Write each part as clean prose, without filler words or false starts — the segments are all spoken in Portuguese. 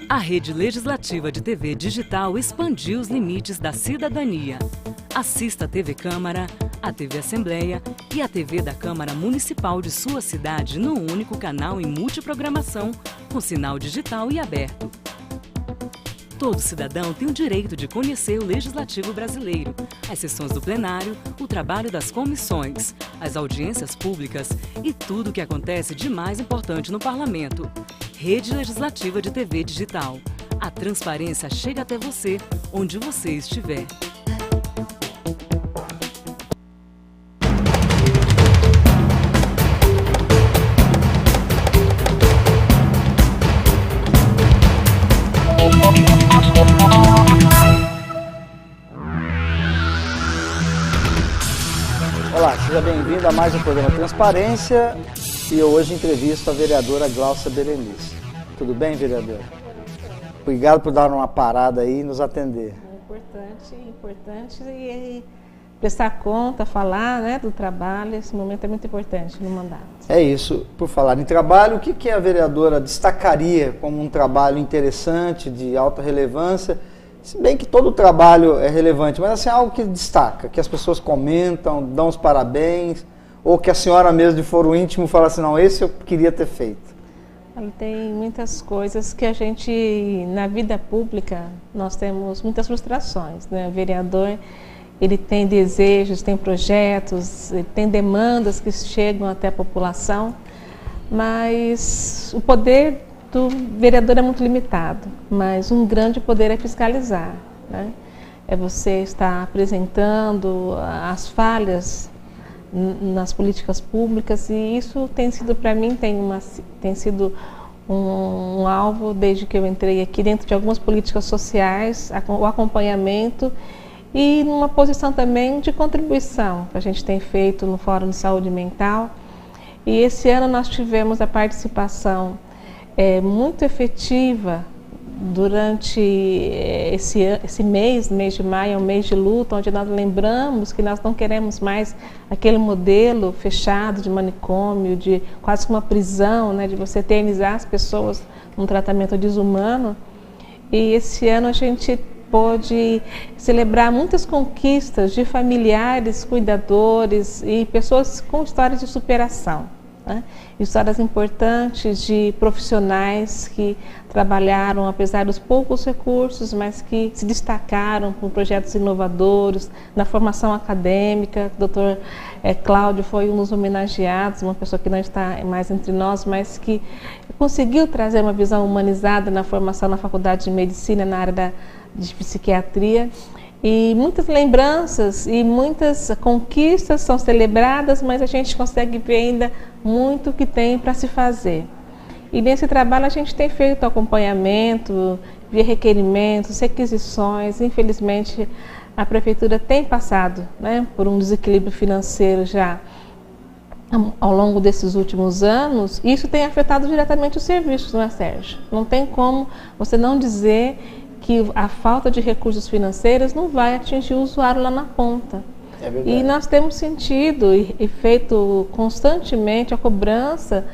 A Rede Legislativa de TV Digital expandiu os limites da cidadania. Assista a TV Câmara, a TV Assembleia e a TV da Câmara Municipal de sua cidade no único canal em multiprogramação, com sinal digital e aberto. Todo cidadão tem o direito de conhecer o Legislativo brasileiro, as sessões do plenário, o trabalho das comissões, as audiências públicas e tudo o que acontece de mais importante no Parlamento. Rede Legislativa de TV Digital. A transparência chega até você, onde você estiver. Olá, seja bem-vindo a mais um programa Transparência e hoje entrevisto a vereadora Glaucia Berenice. Tudo bem, vereadora? Obrigado por dar uma parada aí e nos atender. Importante e prestar conta, falar, né, do trabalho. Esse momento é muito importante no mandato. É isso. Por falar em trabalho, o que a vereadora destacaria como um trabalho interessante, de alta relevância? Se bem que todo trabalho é relevante, mas assim, algo que destaca, que as pessoas comentam, dão os parabéns, ou que a senhora mesmo de foro íntimo fala assim, não, esse eu queria ter feito. Tem muitas coisas que a gente, na vida pública, nós temos muitas frustrações, né? O vereador, ele tem desejos, tem projetos, tem demandas que chegam até a população, mas o poder do vereador é muito limitado, mas um grande poder é fiscalizar, né? É você estar apresentando as falhas nas políticas públicas, e isso tem sido para mim, tem sido um alvo desde que eu entrei aqui dentro de algumas políticas sociais, o acompanhamento e numa posição também de contribuição que a gente tem feito no Fórum de Saúde Mental. E esse ano nós tivemos a participação muito efetiva durante esse mês de maio, é um mês de luta, onde nós lembramos que nós não queremos mais aquele modelo fechado de manicômio, de quase uma prisão, né, de você eternizar as pessoas num tratamento desumano. E esse ano a gente pôde celebrar muitas conquistas de familiares, cuidadores e pessoas com histórias de superação, né? Histórias importantes de profissionais que trabalharam, apesar dos poucos recursos, mas que se destacaram com projetos inovadores na formação acadêmica. O Dr. Cláudio foi um dos homenageados, uma pessoa que não está mais entre nós, mas que conseguiu trazer uma visão humanizada na formação na Faculdade de Medicina, na área de psiquiatria. E muitas lembranças e muitas conquistas são celebradas, mas a gente consegue ver ainda muito que tem para se fazer. E nesse trabalho a gente tem feito acompanhamento, via requerimentos, requisições. Infelizmente a Prefeitura tem passado, né, por um desequilíbrio financeiro já ao longo desses últimos anos. Isso tem afetado diretamente os serviços, não é, Sérgio? Não tem como você não dizer que a falta de recursos financeiros não vai atingir o usuário lá na ponta. É verdade. E nós temos sentido e feito constantemente a cobrança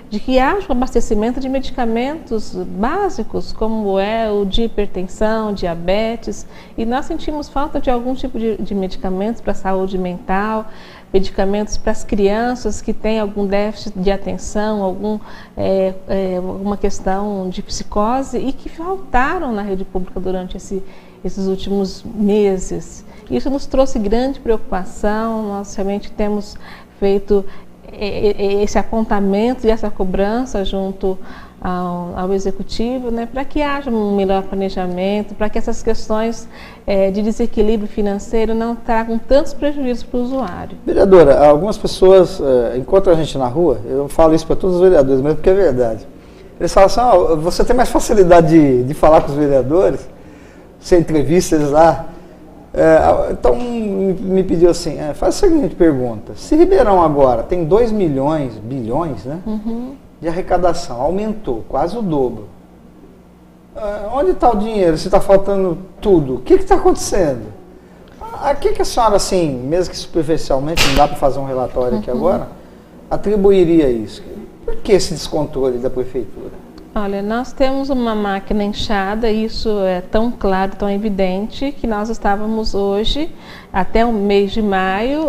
de que haja um abastecimento de medicamentos básicos, como é o de hipertensão, diabetes, e nós sentimos falta de algum tipo de medicamentos para a saúde mental, medicamentos para as crianças que têm algum déficit de atenção, alguma questão de psicose e que faltaram na rede pública durante esses últimos meses. Isso nos trouxe grande preocupação. Nós realmente temos feito esse apontamento e essa cobrança junto ao Executivo, né, para que haja um melhor planejamento, para que essas questões de desequilíbrio financeiro não tragam tantos prejuízos para o usuário. Vereadora, algumas pessoas encontram a gente na rua, eu falo isso para todos os vereadores, mesmo porque é verdade. Eles falam assim, você tem mais facilidade de falar com os vereadores, você entrevista eles lá. Então me pediu assim, faz a seguinte pergunta: se Ribeirão agora tem 2 bilhões, né, de arrecadação, aumentou quase o dobro, onde está o dinheiro? Se está faltando tudo, o que está acontecendo? A que a senhora, assim, mesmo que superficialmente, não dá para fazer um relatório aqui agora, atribuiria isso? Por que esse descontrole da prefeitura? Olha, nós temos uma máquina inchada, isso é tão claro, tão evidente, que nós estávamos hoje, até o mês de maio,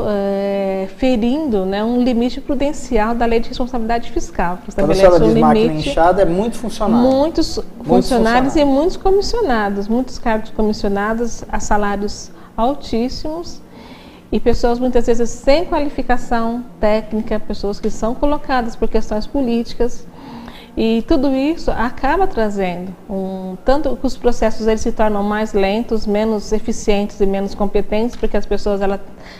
ferindo, né, um limite prudencial da Lei de Responsabilidade Fiscal. Que quando a senhora diz máquina inchada, é muito funcionário. Muitos funcionários e muitos comissionados, muitos cargos comissionados a salários altíssimos e pessoas muitas vezes sem qualificação técnica, pessoas que são colocadas por questões políticas. E tudo isso acaba trazendo, tanto que os processos eles se tornam mais lentos, menos eficientes e menos competentes, porque as pessoas,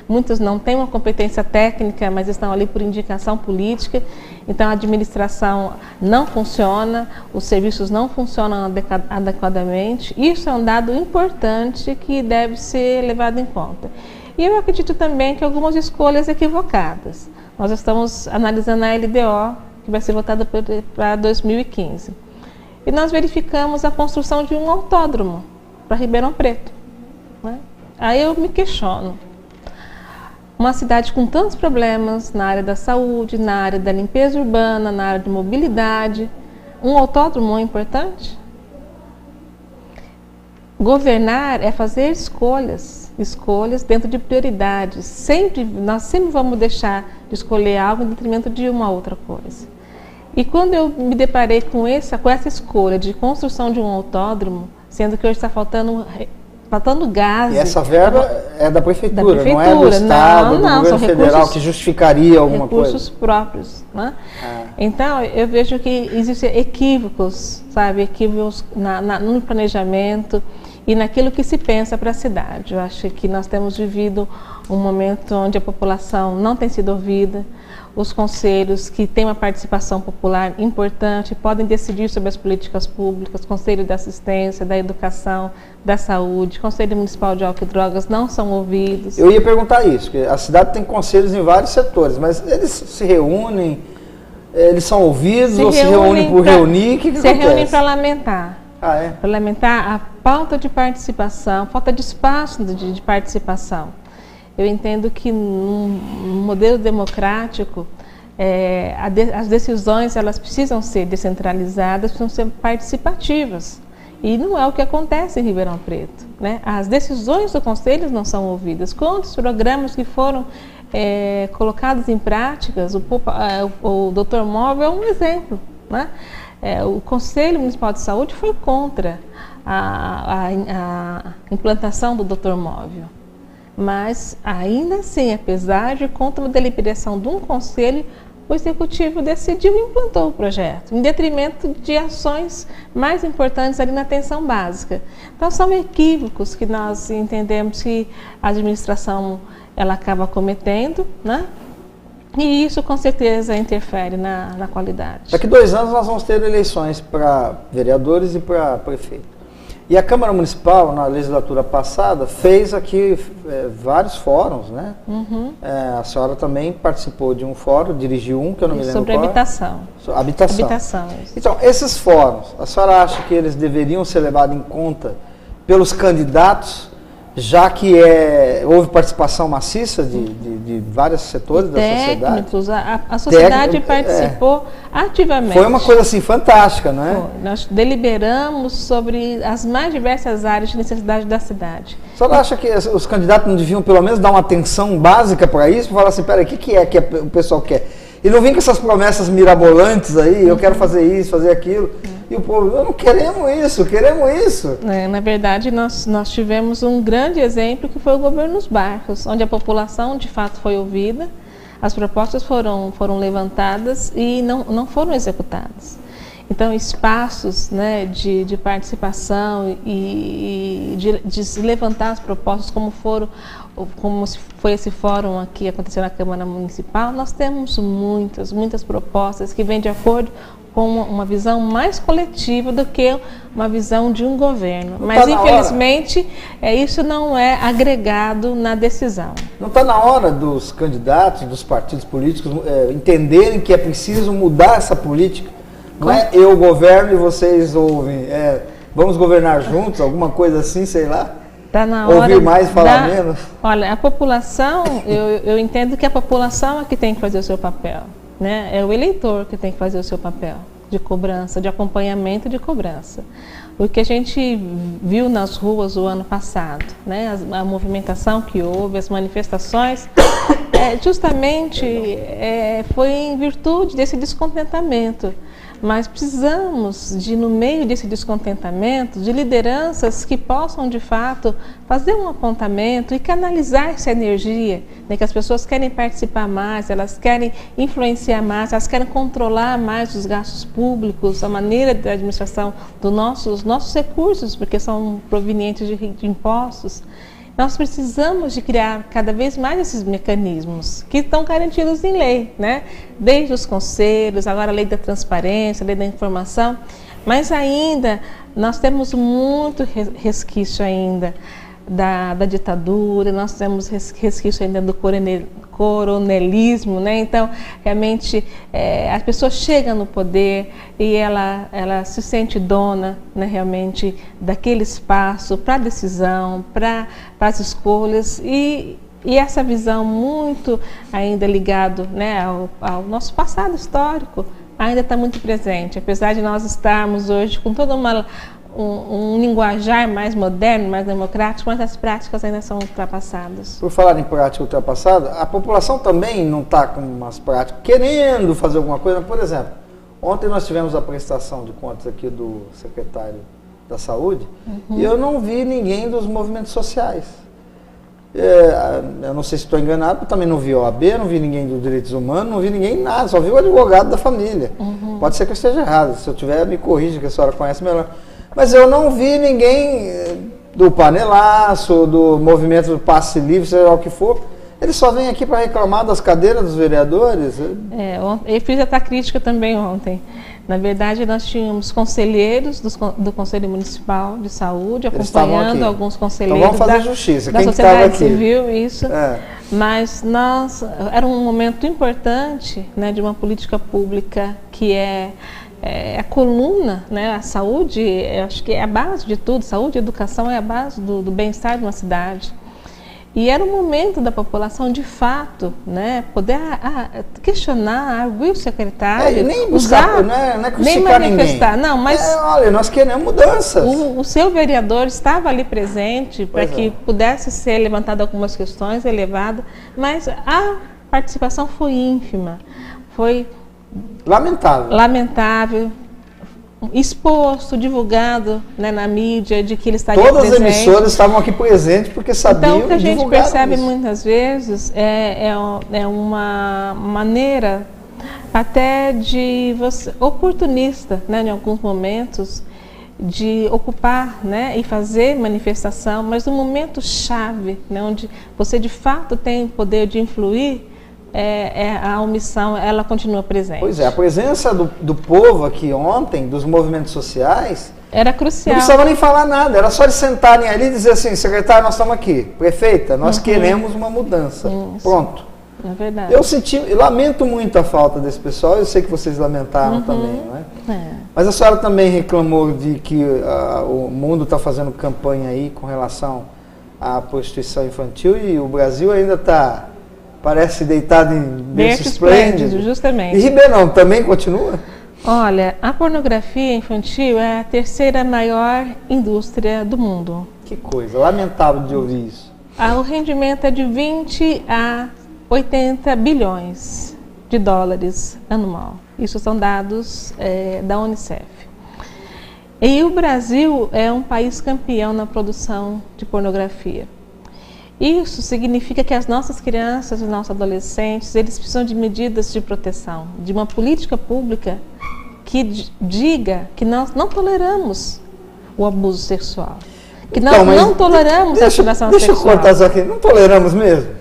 muitas não têm uma competência técnica, mas estão ali por indicação política, então a administração não funciona, os serviços não funcionam adequadamente. Isso é um dado importante que deve ser levado em conta. E eu acredito também que algumas escolhas equivocadas. Nós estamos analisando a LDO, que vai ser votada para 2015. E nós verificamos a construção de um autódromo para Ribeirão Preto, né? Aí eu me questiono. Uma cidade com tantos problemas na área da saúde, na área da limpeza urbana, na área de mobilidade, um autódromo é importante? Governar é fazer escolhas dentro de prioridades. Nós sempre vamos deixar de escolher algo em detrimento de uma outra coisa. E quando eu me deparei com essa escolha de construção de um autódromo, sendo que hoje está faltando gás. E essa verba é da prefeitura, não é do Estado, do governo federal, que justificaria alguma coisa? Recursos próprios, né? Então, eu vejo que existem equívocos, sabe? Equívocos no planejamento e naquilo que se pensa para a cidade. Eu acho que nós temos vivido um momento onde a população não tem sido ouvida, os conselhos que têm uma participação popular importante podem decidir sobre as políticas públicas, conselho de assistência, da educação, da saúde, conselho municipal de álcool e drogas não são ouvidos. Eu ia perguntar isso, porque a cidade tem conselhos em vários setores, mas eles se reúnem, eles são ouvidos ou se reúnem por reunir? O que acontece? Se reúnem para lamentar. Para lamentar a falta de participação, falta de espaço de participação. Eu entendo que num modelo democrático, as decisões elas precisam ser descentralizadas, precisam ser participativas. E não é o que acontece em Ribeirão Preto, né? As decisões do conselho não são ouvidas. Quantos programas que foram colocados em práticas, o Dr. Móvel é um exemplo, né? O Conselho Municipal de Saúde foi contra a implantação do Dr. Móvel. Mas, ainda assim, apesar de contra uma deliberação de um conselho, o Executivo decidiu e implantou o projeto, em detrimento de ações mais importantes ali na atenção básica. Então, são equívocos que nós entendemos que a administração ela acaba cometendo, né? E isso, com certeza, interfere na qualidade. Daqui 2 anos nós vamos ter eleições para vereadores e para prefeito. E a Câmara Municipal, na legislatura passada, fez aqui vários fóruns, né? A senhora também participou de um fórum, dirigiu um, que eu não me lembro sobre qual. habitação. Habitação. Então, esses fóruns, a senhora acha que eles deveriam ser levados em conta pelos candidatos, já que houve participação maciça de vários setores da sociedade? A sociedade participou ativamente. Foi uma coisa assim fantástica, não é? Nós deliberamos sobre as mais diversas áreas de necessidade da cidade. A senhora acha que os candidatos não deviam pelo menos dar uma atenção básica para isso? Para falar assim, peraí, o que o pessoal quer? E não vem com essas promessas mirabolantes aí, eu quero fazer isso, fazer aquilo. E o povo, não queremos isso, queremos isso. Na verdade, nós tivemos um grande exemplo que foi o governo dos Barcos, onde a população de fato foi ouvida, as propostas foram levantadas e não foram executadas. Então, espaços, né, de participação e de se levantar as propostas como foi esse fórum aqui aconteceu na Câmara Municipal, nós temos muitas propostas que vêm de acordo com uma visão mais coletiva do que uma visão de um governo. Mas, infelizmente, isso não é agregado na decisão. Não está na hora dos candidatos, dos partidos políticos entenderem que é preciso mudar essa política? Não é eu governo e vocês ouvem. Vamos governar juntos, alguma coisa assim, sei lá? Tá na hora ouvir mais e falar menos? Olha, a população, eu entendo que a população é que tem que fazer o seu papel, né? É o eleitor que tem que fazer o seu papel. de cobrança, de acompanhamento e de cobrança. O que a gente viu nas ruas o ano passado, né, a movimentação que houve, as manifestações, justamente foi em virtude desse descontentamento. Mas precisamos de, no meio desse descontentamento, de lideranças que possam, de fato, fazer um apontamento e canalizar essa energia, né, que as pessoas querem participar mais, elas querem influenciar mais, elas querem controlar mais os gastos públicos, a maneira da administração dos nossos recursos, porque são provenientes de impostos. Nós precisamos de criar cada vez mais esses mecanismos que estão garantidos em lei, né? Desde os conselhos, agora a lei da transparência, a lei da informação, mas ainda nós temos muito resquício ainda da ditadura, nós temos resquício ainda do coronelismo, né? Então, realmente, as pessoas chegam no poder e ela se sente dona, né, realmente, daquele espaço para a decisão, para as escolhas e essa visão muito ainda ligado, né, ao nosso passado histórico ainda está muito presente, apesar de nós estarmos hoje com toda um linguajar mais moderno, mais democrático, mas as práticas ainda são ultrapassadas. Por falar em prática ultrapassada, a população também não está com umas práticas, querendo fazer alguma coisa. Por exemplo, ontem nós tivemos a prestação de contas aqui do secretário da Saúde, e eu não vi ninguém dos movimentos sociais. Eu não sei se estou enganado, eu também não vi OAB, não vi ninguém dos direitos humanos, não vi ninguém nada, só vi o advogado da família. Pode ser que eu esteja errado, se eu tiver, me corrija, que a senhora conhece melhor. Mas eu não vi ninguém do panelaço, do movimento do passe livre, seja lá o que for. Eles só vêm aqui para reclamar das cadeiras dos vereadores. Eu fiz essa crítica também ontem. Na verdade, nós tínhamos conselheiros do Conselho Municipal de Saúde, acompanhando alguns conselheiros então vamos fazer justiça. da sociedade civil, isso. Mas era um momento importante, né, de uma política pública que a coluna, né, a saúde, eu acho que é a base de tudo, saúde e educação é a base do bem-estar de uma cidade. E era o momento da população, de fato, né, poder questionar, arguir o secretário, nem buscar, não é nem manifestar. Ninguém. Não, mas olha, nós queremos mudanças. O seu vereador estava ali presente para que pudesse ser levantada algumas questões, elevada, mas a participação foi ínfima, foi lamentável, exposto, divulgado, né, na mídia, de que ele estaria presente. Todas as emissoras estavam aqui presentes porque sabiam. Então, o que a gente percebe isso. Muitas vezes é uma maneira até de oportunista, né, em alguns momentos, de ocupar, né, e fazer manifestação, mas no momento chave, né, onde você de fato tem o poder de influir, a omissão, ela continua presente. Pois é, a presença do povo aqui ontem, dos movimentos sociais, era crucial. Não precisava nem falar nada, era só eles sentarem ali e dizer assim: secretário, nós estamos aqui, prefeita, nós queremos uma mudança. Pronto. É verdade. Eu lamento muito a falta desse pessoal, eu sei que vocês lamentaram também, não é? Mas a senhora também reclamou de que o mundo está fazendo campanha aí com relação à prostituição infantil e o Brasil ainda está... Parece deitado em berço esplêndido. Justamente. E Ribeirão também continua? Olha, a pornografia infantil é a terceira maior indústria do mundo. Que coisa, lamentável de ouvir isso. O rendimento é de 20 a 80 bilhões de dólares anual. Isso são dados da Unicef. E o Brasil é um país campeão na produção de pornografia. Isso significa que as nossas crianças e nossos adolescentes, eles precisam de medidas de proteção, de uma política pública que diga que nós não toleramos o abuso sexual, que nós não toleramos a exploração sexual. Deixa eu cortar isso aqui, não toleramos mesmo?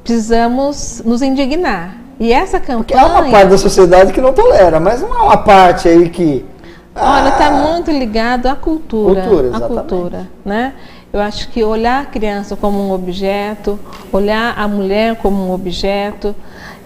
Precisamos nos indignar. E essa campanha... Porque há uma parte da sociedade que não tolera, mas não há uma parte aí que... Olha, está muito ligado à cultura. Exatamente. À cultura, né? Eu acho que olhar a criança como um objeto, olhar a mulher como um objeto,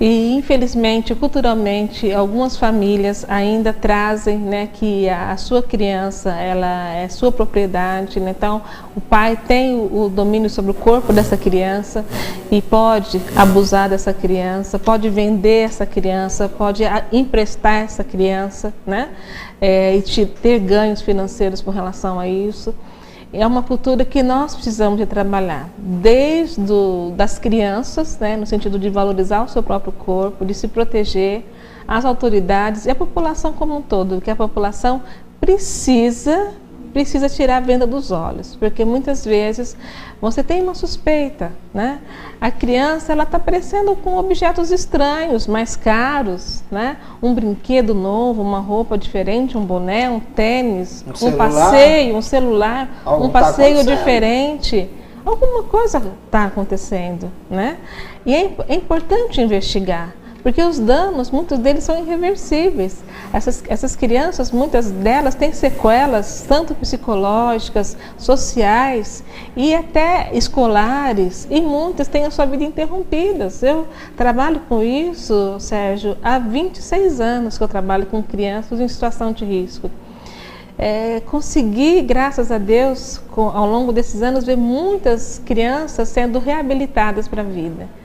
E infelizmente, culturalmente, algumas famílias ainda trazem, né, que a sua criança ela é sua propriedade, né? Então o pai tem o domínio sobre o corpo dessa criança e pode abusar dessa criança, pode vender essa criança, pode emprestar essa criança, né? E ter ganhos financeiros com relação a isso. É uma cultura que nós precisamos de trabalhar, desde das crianças, né, no sentido de valorizar o seu próprio corpo, de se proteger, as autoridades e a população como um todo, porque a população precisa tirar a venda dos olhos, porque muitas vezes você tem uma suspeita, né? A criança ela está aparecendo com objetos estranhos, mais caros, né? Um brinquedo novo, uma roupa diferente, um boné, um tênis, um passeio, um celular, um passeio diferente. Alguma coisa está acontecendo, né? E é importante investigar. Porque os danos, muitos deles são irreversíveis. Essas crianças, muitas delas têm sequelas, tanto psicológicas, sociais e até escolares, e muitas têm a sua vida interrompida. Eu trabalho com isso, Sérgio, há 26 anos que eu trabalho com crianças em situação de risco. Consegui, graças a Deus, ao longo desses anos, ver muitas crianças sendo reabilitadas para a vida.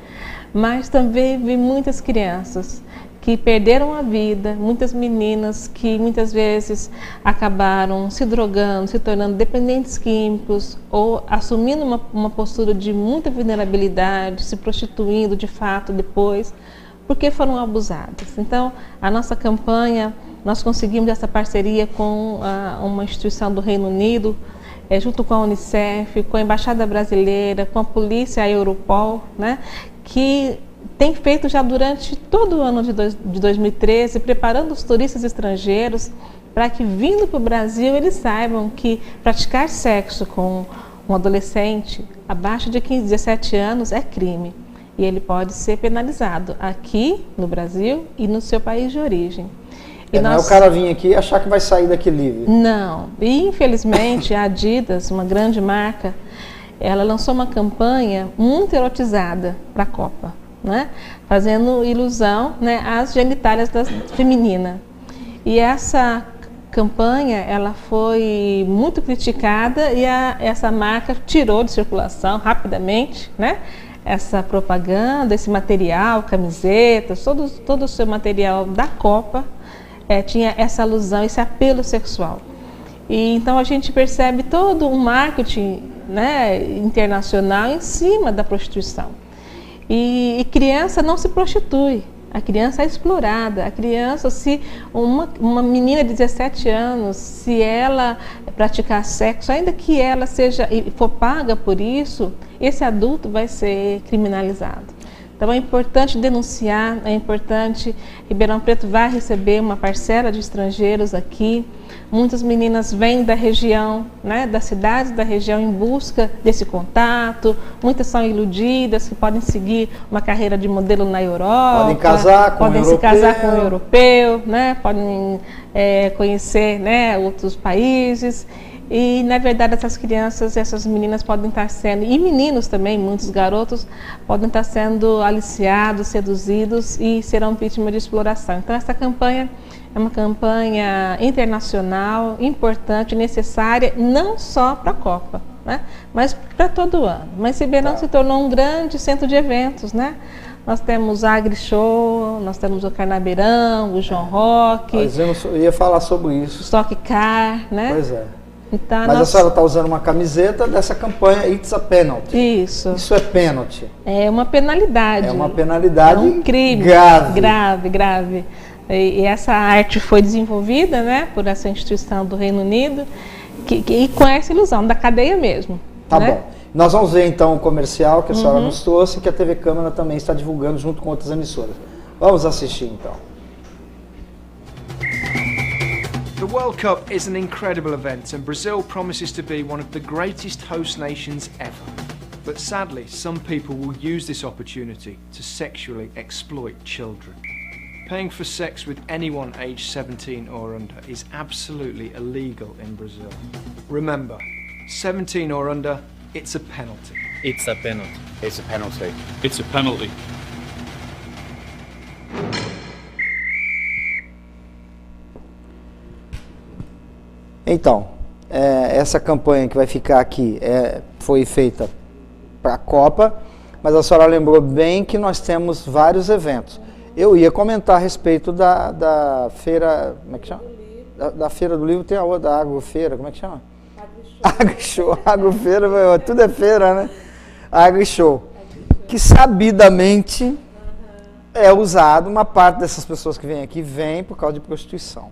Mas também vi muitas crianças que perderam a vida, muitas meninas que muitas vezes acabaram se drogando, se tornando dependentes químicos ou assumindo uma postura de muita vulnerabilidade, se prostituindo de fato depois, porque foram abusadas. Então, a nossa campanha, nós conseguimos essa parceria com uma instituição do Reino Unido, junto com a Unicef, com a Embaixada Brasileira, com a Polícia, a Europol, né, que tem feito já durante todo o ano de 2013, preparando os turistas estrangeiros para que, vindo para o Brasil, eles saibam que praticar sexo com um adolescente abaixo de 15, 17 anos é crime. E ele pode ser penalizado aqui no Brasil e no seu país de origem. Não é o cara vir aqui e achar que vai sair daqui livre. Não. E, infelizmente, a Adidas, uma grande marca, ela lançou uma campanha muito erotizada para a Copa, né? Fazendo ilusão, né, às genitálias femininas. E essa campanha ela foi muito criticada e essa marca tirou de circulação rapidamente, né, essa propaganda, esse material, camisetas, todo o seu material da Copa tinha essa alusão, esse apelo sexual. E então a gente percebe todo um marketing, né, internacional em cima da prostituição. E criança não se prostitui, a criança é explorada. A criança, se uma menina de 17 anos, se ela praticar sexo, ainda que ela for paga por isso, esse adulto vai ser criminalizado. Então é importante denunciar, é importante. Ribeirão Preto vai receber uma parcela de estrangeiros aqui. Muitas meninas vêm da região, né, das cidades da região em busca desse contato. Muitas são iludidas, que podem seguir uma carreira de modelo na Europa. Podem casar com podem se casar com um europeu, né, podem conhecer, né, outros países. E, na verdade, essas crianças, essas meninas podem estar sendo, e meninos também, muitos garotos, podem estar sendo aliciados, seduzidos e serão vítimas de exploração. Então, essa campanha é uma campanha internacional, importante, necessária, não só para a Copa, né, mas para todo o ano. Mas Ribeirão se tornou um grande centro de eventos, né? Nós temos a AgriShow, nós temos o Carnabeirão, o João Rock. Eu ia falar sobre isso. Stock Car, né? Pois é. Então, mas a senhora está usando uma camiseta dessa campanha It's a Penalty. Isso. Isso é pênalti. É uma penalidade. É uma penalidade. É um crime grave. E essa arte foi desenvolvida, né, por essa instituição do Reino Unido, e com essa ilusão da cadeia mesmo. Tá, né? bom. Nós vamos ver então o comercial que a senhora nos trouxe, que a TV Câmara também está divulgando junto com outras emissoras. Vamos assistir então. The World Cup is an incredible event and Brazil promises to be one of the greatest host nations ever. But sadly, some people will use this opportunity to sexually exploit children. Paying for sex with anyone aged 17 or under is absolutely illegal in Brazil. Remember, 17 or under, it's a penalty. It's a penalty. It's a penalty. It's a penalty. Então, essa campanha que vai ficar aqui foi feita para a Copa, mas a senhora lembrou bem que nós temos vários eventos. Eu ia comentar a respeito da feira, como é que chama? Da Feira do Livro, tem a outra, da Agrofeira, como é que chama? AgriShow. Agrofeira, tudo é feira, né? AgriShow. Que sabidamente é usado, uma parte dessas pessoas que vêm aqui vem por causa de prostituição.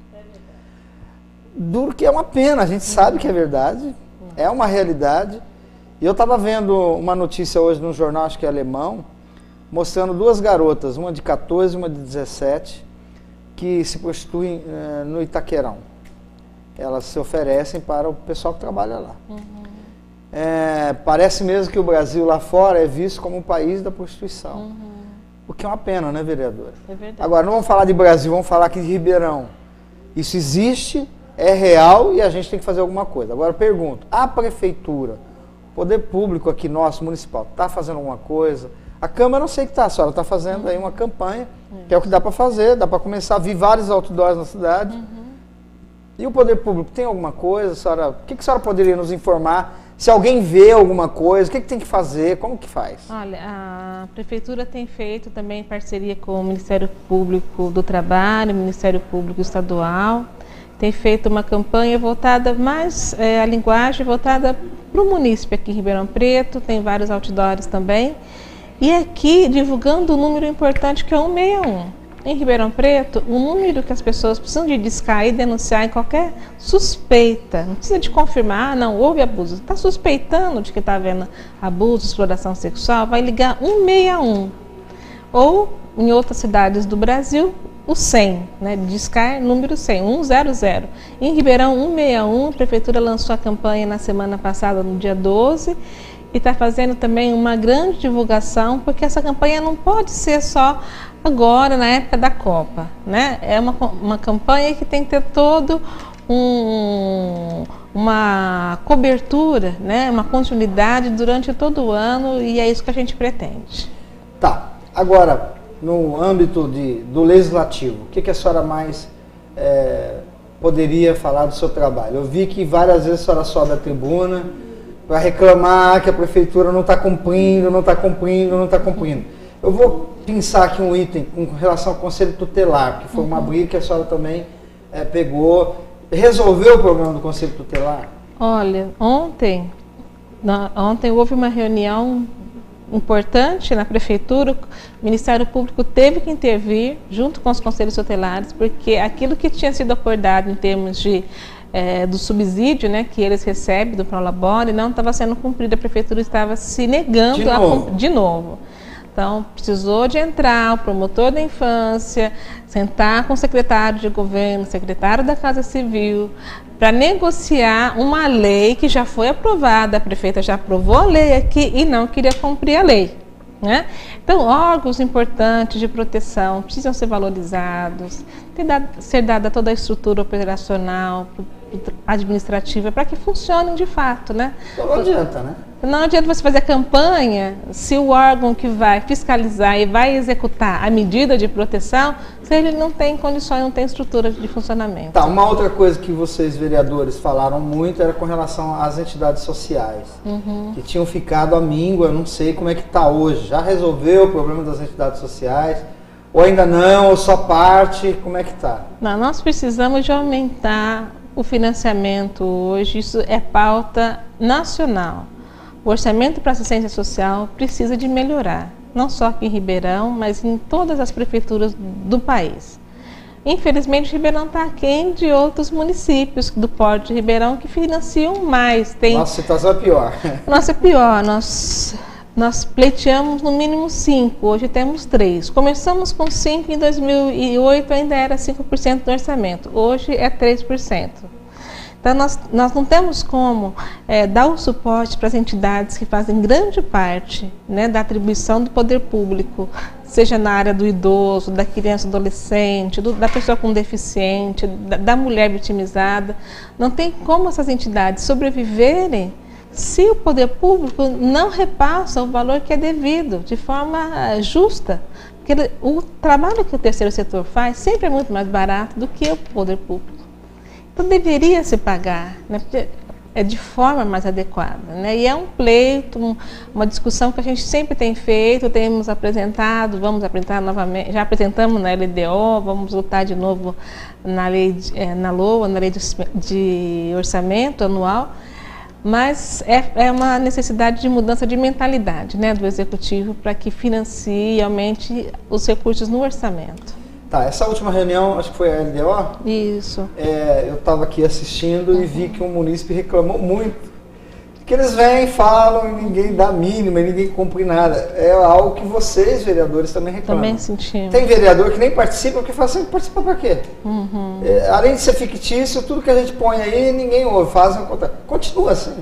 Duro que é uma pena, a gente sabe que é verdade, é uma realidade. E eu estava vendo uma notícia hoje num jornal, acho que é alemão, mostrando duas garotas, uma de 14 e uma de 17, que se prostituem no Itaquerão. Elas se oferecem para o pessoal que trabalha lá. Parece mesmo que o Brasil lá fora é visto como um país da prostituição. O que é uma pena, né, vereadora? É verdade. Agora, não vamos falar de Brasil, vamos falar aqui de Ribeirão. Isso existe, é real e a gente tem que fazer alguma coisa. Agora, eu pergunto, a prefeitura, o poder público aqui nosso, municipal, está fazendo alguma coisa? A Câmara, não sei o que está, a senhora está fazendo aí uma campanha, que é o que dá para fazer, dá para começar a vir vários outdoors na cidade. E o poder público tem alguma coisa, senhora? O que a senhora poderia nos informar? Se alguém vê alguma coisa, o que tem que fazer? Como que faz? Olha, a Prefeitura tem feito também em parceria com o Ministério Público do Trabalho, Ministério Público Estadual, tem feito uma campanha voltada mais, a linguagem voltada para o munícipe aqui em Ribeirão Preto, tem vários outdoors também, e aqui divulgando um número importante que é o 161. Em Ribeirão Preto, o número que as pessoas precisam de discar e denunciar em qualquer suspeita, não precisa de confirmar, não, houve abuso, está suspeitando de que está havendo abuso, exploração sexual, vai ligar 161. Ou, em outras cidades do Brasil, o 100, né, discar número 100, 100. Em Ribeirão, 161, a Prefeitura lançou a campanha na semana passada, no dia 12, e está fazendo também uma grande divulgação, porque essa campanha não pode ser só agora, na época da Copa, né? É uma campanha que tem que ter todo uma cobertura, né? Uma continuidade durante todo o ano, e é isso que a gente pretende. Tá, agora, no âmbito do legislativo, o que a senhora mais poderia falar do seu trabalho? Eu vi que várias vezes a senhora sobe à tribuna para reclamar que a prefeitura não está cumprindo, não está cumprindo, não está cumprindo. Eu vou pensar aqui um item com relação ao Conselho Tutelar, que foi uma briga que a senhora também pegou. Resolveu o problema do Conselho Tutelar? Olha, ontem houve uma reunião importante na Prefeitura, o Ministério Público teve que intervir junto com os Conselhos Tutelares, porque aquilo que tinha sido acordado em termos do subsídio, né, que eles recebem do Prolabore, não estava sendo cumprido, a Prefeitura estava se negando de novo. Então, precisou de entrar o promotor da infância, sentar com o secretário de governo, secretário da Casa Civil, para negociar uma lei que já foi aprovada, a prefeita já aprovou a lei aqui e não queria cumprir a lei, né? Então, órgãos importantes de proteção precisam ser valorizados, ser dada toda a estrutura operacional, administrativa, para que funcionem de fato, né? Não adianta, né? Não adianta você fazer campanha se o órgão que vai fiscalizar e vai executar a medida de proteção, se ele não tem condições, não tem estrutura de funcionamento. Tá, uma outra coisa que vocês, vereadores, falaram muito era com relação às entidades sociais, que tinham ficado à míngua, não sei como é que está hoje. Já resolveu o problema das entidades sociais? Ou ainda não, ou só parte? Como é que está? Não, nós precisamos de aumentar o financiamento hoje, isso é pauta nacional. O orçamento para assistência social precisa de melhorar, não só aqui em Ribeirão, mas em todas as prefeituras do país. Infelizmente, Ribeirão está aquém de outros municípios do Porto de Ribeirão que financiam mais. Nossa situação é pior. Nossa, é pior. Nós pleiteamos no mínimo 5, hoje temos 3. Começamos com 5 em 2008, ainda era 5% do orçamento, hoje é 3%. Então, nós não temos como dar o suporte para as entidades que fazem grande parte, né, da atribuição do poder público, seja na área do idoso, da criança adolescente, da pessoa com deficiente, da mulher vitimizada. Não tem como essas entidades sobreviverem se o poder público não repassa o valor que é devido, de forma justa. Porque o trabalho que o terceiro setor faz sempre é muito mais barato do que o poder público. Então deveria se pagar, né? Porque é de forma mais adequada, né? E é um pleito, uma discussão que a gente sempre tem feito, temos apresentado, vamos apresentar novamente, já apresentamos na LDO, vamos lutar de novo na lei, na LOA, na lei de orçamento anual, mas é uma necessidade de mudança de mentalidade, né, do Executivo para que financie e aumente os recursos no orçamento. Tá, essa última reunião, acho que foi a LDO? Isso. Eu estava aqui assistindo e vi que um munícipe reclamou muito. Que eles vêm, falam e ninguém dá mínima, e ninguém cumpre nada. É algo que vocês, vereadores, também reclamam. Também sentimos. Tem vereador que nem participa, porque fala assim, participa para quê? Além de ser fictício, tudo que a gente põe aí, ninguém ouve, faz uma conta. Continua assim.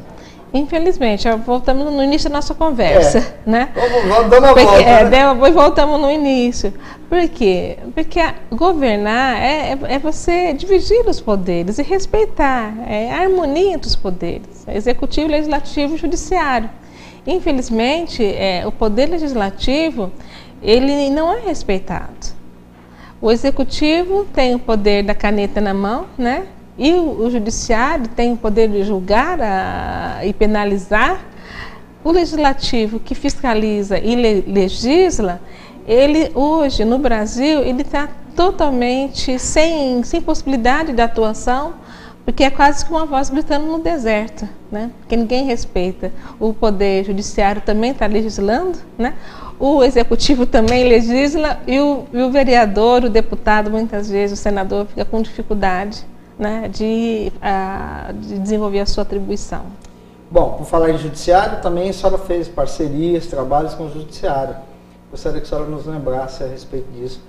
Infelizmente, voltamos no início da nossa conversa, né? Vamos dar uma volta, né? Voltamos no início. Por quê? Porque governar é você dividir os poderes e respeitar, a harmonia entre os poderes, executivo, legislativo e judiciário. Infelizmente, o poder legislativo, ele não é respeitado. O executivo tem o poder da caneta na mão, né? E o judiciário tem o poder de julgar e penalizar. O legislativo, que fiscaliza e legisla, ele hoje no Brasil ele está totalmente sem possibilidade de atuação, porque é quase que uma voz gritando no deserto, né? Porque ninguém respeita. O poder judiciário também está legislando, né? O executivo também legisla e o vereador, o deputado, muitas vezes o senador fica com dificuldade, né, de desenvolver a sua atribuição. Bom, por falar em judiciário, também a senhora fez parcerias, trabalhos com o judiciário. Gostaria que a senhora nos lembrasse a respeito disso.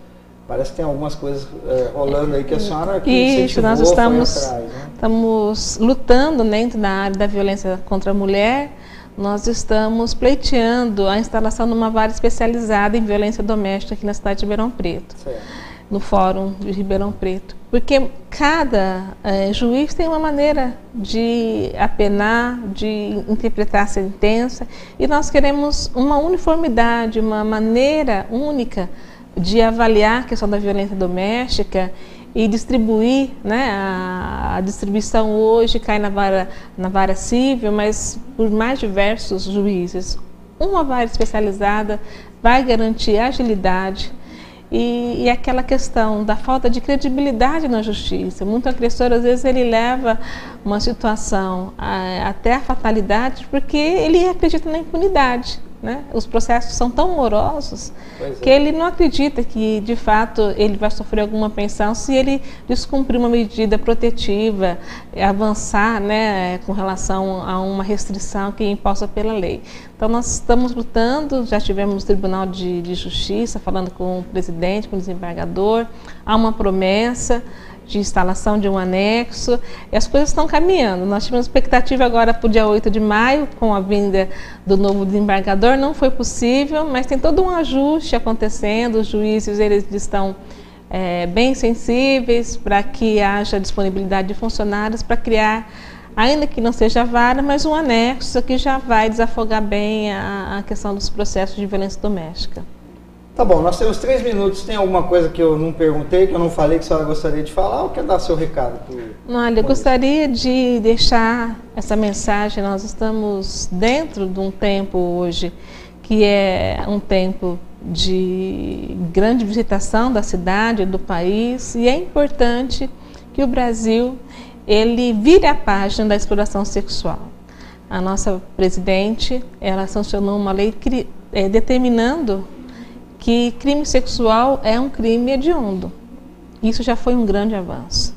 Parece que tem algumas coisas rolando aí que a senhora que incentivou, nós estamos lutando dentro da área da violência contra a mulher. Nós estamos pleiteando a instalação de uma vara especializada em violência doméstica aqui na cidade de Ribeirão Preto. Certo. No Fórum de Ribeirão Preto, porque cada juiz tem uma maneira de apenar, de interpretar a sentença, e nós queremos uma uniformidade, uma maneira única de avaliar a questão da violência doméstica e distribuir, né, a distribuição hoje cai na vara civil, mas por mais diversos juízes. Uma vara especializada vai garantir agilidade, e aquela questão da falta de credibilidade na justiça. Muito agressor, às vezes, ele leva uma situação até a fatalidade porque ele acredita na impunidade, né? Os processos são tão morosos que ele não acredita que, de fato, ele vai sofrer alguma pensão se ele descumprir uma medida protetiva, avançar, né, com relação a uma restrição que é imposta pela lei. Então, nós estamos lutando, já tivemos no Tribunal de Justiça, falando com o presidente, com o desembargador, há uma promessa de instalação de um anexo, e as coisas estão caminhando. Nós tivemos expectativa agora para o dia 8 de maio, com a vinda do novo desembargador, não foi possível, mas tem todo um ajuste acontecendo, os juízes eles estão bem sensíveis para que haja disponibilidade de funcionários para criar, ainda que não seja vara, mas um anexo que já vai desafogar bem a questão dos processos de violência doméstica. Tá bom, nós temos 3 minutos. Tem alguma coisa que eu não perguntei, que eu não falei, que a senhora gostaria de falar, ou quer dar seu recado? Olha, eu gostaria de deixar essa mensagem. Nós estamos dentro de um tempo hoje que é um tempo de grande visitação da cidade, do país, e é importante que o Brasil ele vire a página da exploração sexual. A nossa presidente, ela sancionou uma lei determinando que crime sexual é um crime hediondo. Isso já foi um grande avanço.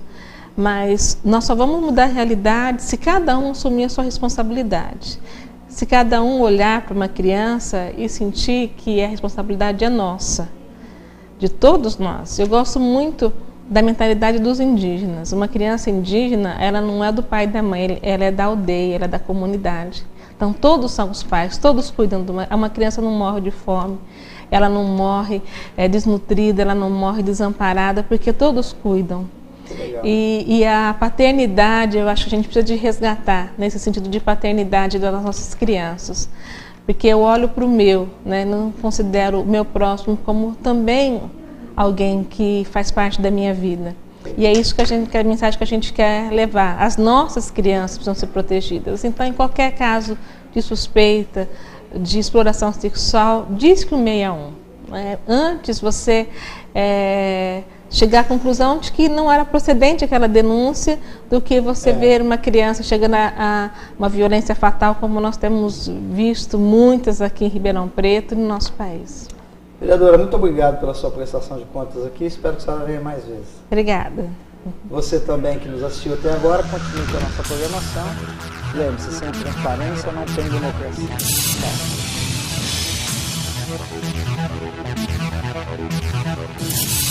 Mas nós só vamos mudar a realidade se cada um assumir a sua responsabilidade. Se cada um olhar para uma criança e sentir que a responsabilidade é nossa, de todos nós. Eu gosto muito da mentalidade dos indígenas. Uma criança indígena, ela não é do pai e da mãe, ela é da aldeia, ela é da comunidade. Então todos são os pais, todos cuidam de uma criança não morre de fome. Ela não morre desnutrida, ela não morre desamparada, porque todos cuidam. E a paternidade, eu acho que a gente precisa de resgatar, nesse sentido de paternidade das nossas crianças. Porque eu olho para o meu, né, não considero o meu próximo como também alguém que faz parte da minha vida. E é isso que a mensagem que a gente quer levar. As nossas crianças precisam ser protegidas. Então, em qualquer caso de suspeita, de exploração sexual, diz que o 161. Antes você chegar à conclusão de que não era procedente aquela denúncia, do que você ver uma criança chegando a uma violência fatal, como nós temos visto muitas aqui em Ribeirão Preto e no nosso país. Vereadora, muito obrigado pela sua prestação de contas aqui, espero que a senhora venha mais vezes. Obrigada. Você também que nos assistiu até agora, continue com a nossa programação. Lembre-se, sem transparência não tem democracia. Tchau.